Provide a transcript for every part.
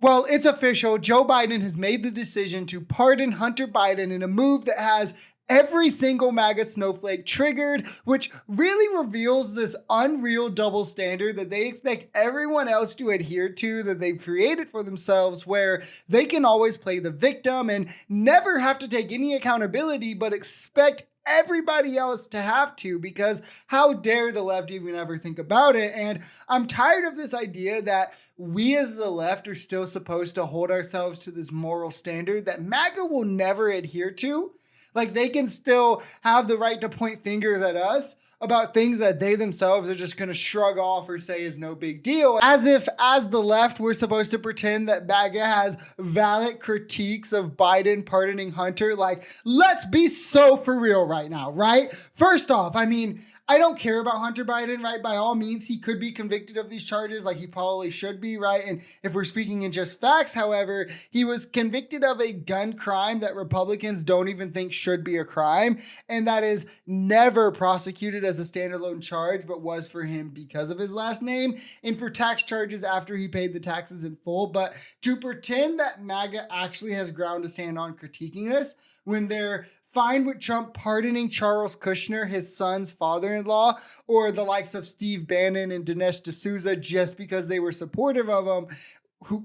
Well, it's official. Joe Biden has made the decision to pardon Hunter Biden in a move that has every single MAGA snowflake triggered, which really reveals this unreal double standard that they expect everyone else to adhere to, that they've created for themselves, where they can always play the victim and never have to take any accountability, but expect everybody else to have to, because how dare the left even ever think about it? And I'm tired of this idea that we as the left are still supposed to hold ourselves to this moral standard that MAGA will never adhere to. Like, they can still have the right to point fingers at us about things that they themselves are just going to shrug off or say is no big deal. As if, as the left, we're supposed to pretend that MAGA has valid critiques of Biden pardoning Hunter. Like, let's be so for real right now, right? First off, I mean, I don't care about Hunter Biden, right? By all means, he could be convicted of these charges, like he probably should be, right? And if we're speaking in just facts, however, he was convicted of a gun crime that Republicans don't even think should be a crime, and that is never prosecuted as a standalone charge, but was for him because of his last name, and for tax charges after he paid the taxes in full. But to pretend that MAGA actually has ground to stand on critiquing this when they're fine with Trump pardoning Charles Kushner, his son's father-in-law, or the likes of Steve Bannon and Dinesh D'Souza just because they were supportive of him,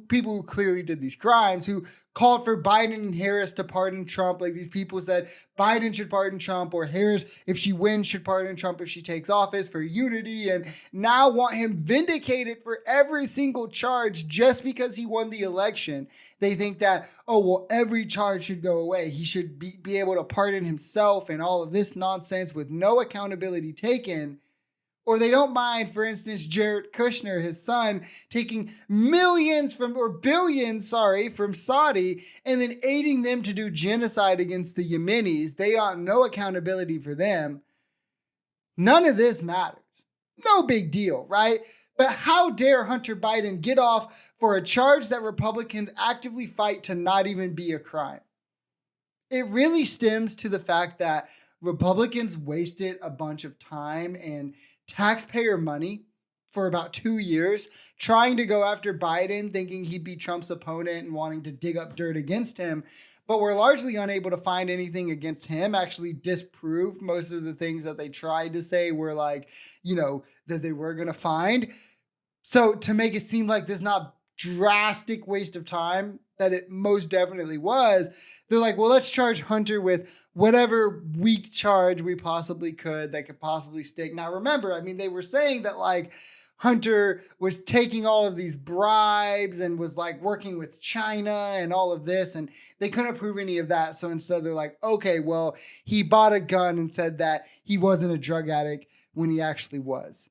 people who clearly did these crimes, who called for Biden and Harris to pardon Trump. Like, these people said Biden should pardon Trump, or Harris, if she wins, should pardon Trump if she takes office, for unity, and now want him vindicated for every single charge just because he won the election. They think that, oh, well, every charge should go away. He should be able to pardon himself and all of this nonsense with no accountability taken. Or they don't mind, for instance, Jared Kushner, his son, taking billions from Saudi and then aiding them to do genocide against the Yemenis. They want no accountability for them. None of this matters. No big deal, right? But how dare Hunter Biden get off for a charge that Republicans actively fight to not even be a crime? It really stems to the fact that Republicans wasted a bunch of time and taxpayer money for about 2 years trying to go after Biden, thinking he'd be Trump's opponent and wanting to dig up dirt against him. But we're largely unable to find anything against him, actually disproved most of the things that they tried to say were like, that they were going to find. So to make it seem like this not drastic waste of time that it most definitely was, they're like, well, let's charge Hunter with whatever weak charge we possibly could that could possibly stick. Now, remember, I mean, they were saying that like Hunter was taking all of these bribes and was like working with China and all of this, and they couldn't prove any of that. So instead they're like, okay, well, he bought a gun and said that he wasn't a drug addict when he actually was.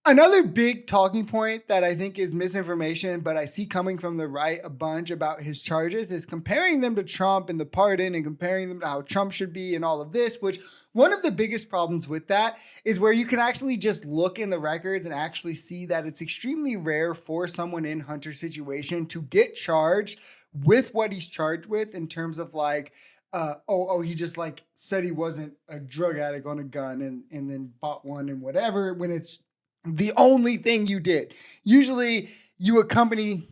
Another big talking point that I think is misinformation, but I see coming from the right a bunch about his charges, is comparing them to Trump and the pardon and comparing them to how Trump should be and all of this, which one of the biggest problems with that is where you can actually just look in the records and actually see that it's extremely rare for someone in Hunter's situation to get charged with what he's charged with in terms of like, he just like said he wasn't a drug addict on a gun and then bought one and whatever, when it's the only thing you did. Usually you accompany.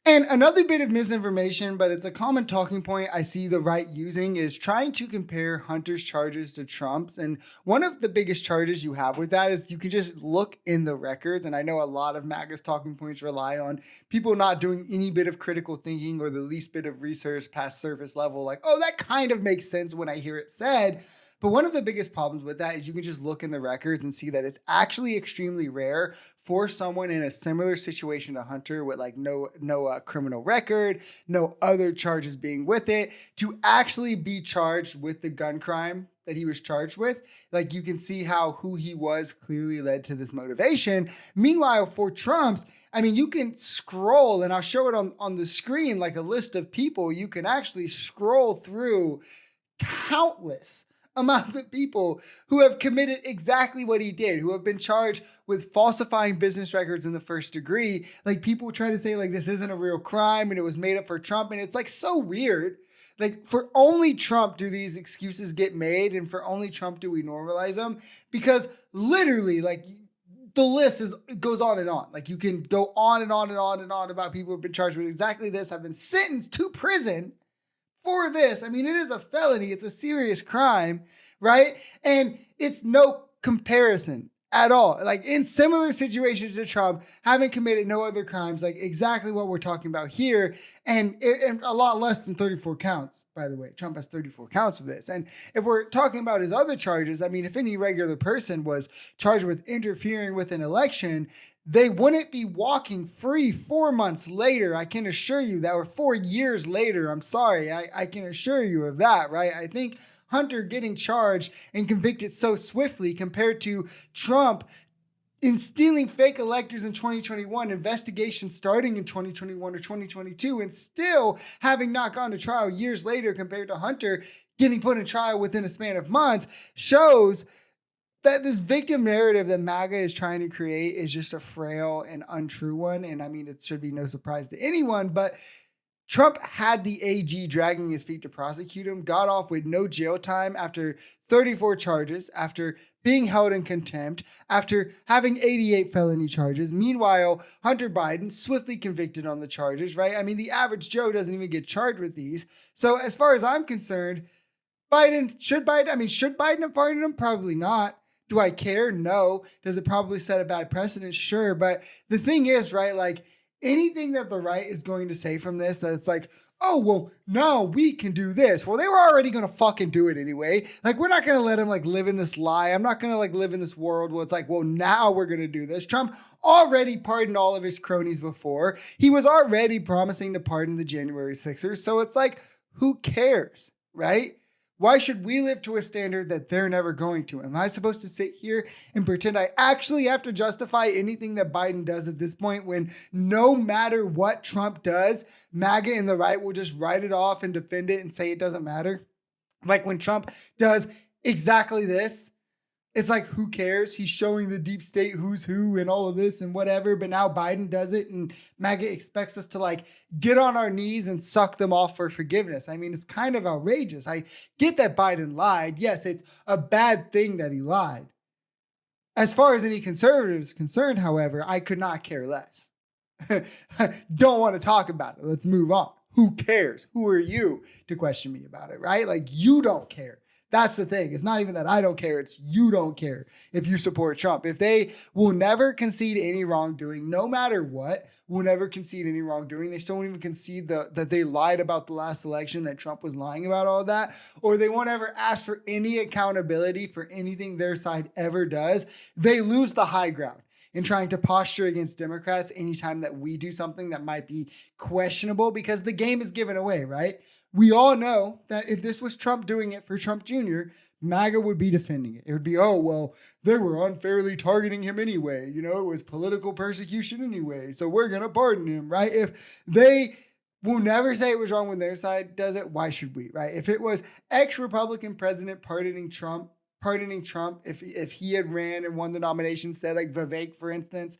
And another bit of misinformation, but it's a common talking point I see the right using, is trying to compare Hunter's charges to Trump's. And one of the biggest charges you have with that is you can just look in the records. And I know a lot of MAGA's talking points rely on people not doing any bit of critical thinking or the least bit of research past surface level. Like, oh, that kind of makes sense when I hear it said. But one of the biggest problems with that is you can just look in the records and see that it's actually extremely rare for someone in a similar situation to Hunter with like no criminal record, no other charges being with it, to actually be charged with the gun crime that he was charged with. Like, you can see how who he was clearly led to this motivation. Meanwhile, for Trump's, I mean, you can scroll, and I'll show it on the screen, like a list of people. You can actually scroll through countless amounts of people who have committed exactly what he did, who have been charged with falsifying business records in the first degree. Like, people try to say like this isn't a real crime and it was made up for Trump, and it's like so weird. Like, for only Trump do these excuses get made, and for only Trump do we normalize them, because literally, like, the list goes on and on. Like you can go on and on and on and on about people who've been charged with exactly this, have been sentenced to prison for this. I mean, it is a felony. It's a serious crime, right? And it's no comparison at all. Like in similar situations to Trump, having committed no other crimes, like exactly what we're talking about here, and a lot less than 34 counts, by the way. Trump has 34 counts of this. And if we're talking about his other charges, I mean, if any regular person was charged with interfering with an election, they wouldn't be walking free 4 months later. I can assure you that, or 4 years later. I'm sorry. I can assure you of that, right? I think Hunter getting charged and convicted so swiftly compared to Trump in stealing fake electors in 2021, investigations starting in 2021 or 2022, and still having not gone to trial years later compared to Hunter getting put in trial within a span of months, shows that this victim narrative that MAGA is trying to create is just a frail and untrue one. And I mean, it should be no surprise to anyone, but Trump had the AG dragging his feet to prosecute him, got off with no jail time after 34 charges, after being held in contempt, after having 88 felony charges. Meanwhile, Hunter Biden swiftly convicted on the charges, right? I mean, the average Joe doesn't even get charged with these. So as far as I'm concerned, should Biden have pardoned him? Probably not. Do I care? No. Does it probably set a bad precedent? Sure. But the thing is, right, like anything that the right is going to say from this, that it's like, oh, well, now we can do this. Well, they were already going to fucking do it anyway. Like, we're not going to let him like live in this lie. I'm not going to like live in this world where it's like, well, now we're going to do this. Trump already pardoned all of his cronies before. He was already promising to pardon the January 6ers. So it's like, who cares, right? Why should we live to a standard that they're never going to? Am I supposed to sit here and pretend I actually have to justify anything that Biden does at this point when no matter what Trump does, MAGA and the right will just write it off and defend it and say it doesn't matter? Like when Trump does exactly this, it's like, who cares? He's showing the deep state who's who and all of this and whatever. But now Biden does it and MAGA expects us to like get on our knees and suck them off for forgiveness. I mean, it's kind of outrageous. I get that Biden lied. Yes, it's a bad thing that he lied. As far as any conservative is concerned, however, I could not care less. Don't want to talk about it. Let's move on. Who cares? Who are you to question me about it, right? Like, you don't care. That's the thing. It's not even that I don't care. It's you don't care if you support Trump. If they will never concede any wrongdoing, no matter what, will never concede any wrongdoing. They still won't even concede that they lied about the last election, that Trump was lying about all of that, or they won't ever ask for any accountability for anything their side ever does. They lose the high ground in trying to posture against Democrats anytime that we do something that might be questionable, because the game is given away, right? We all know that if this was Trump doing it for Trump Jr., MAGA would be defending it. It would be, oh, well, they were unfairly targeting him anyway. You know, it was political persecution anyway, so we're going to pardon him, right? If they will never say it was wrong when their side does it, why should we, right? If it was ex-Republican president pardoning Trump, if he had ran and won the nomination instead, like Vivek, for instance,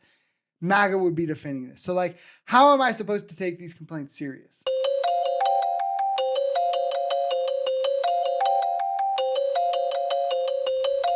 MAGA would be defending this. So like, how am I supposed to take these complaints serious?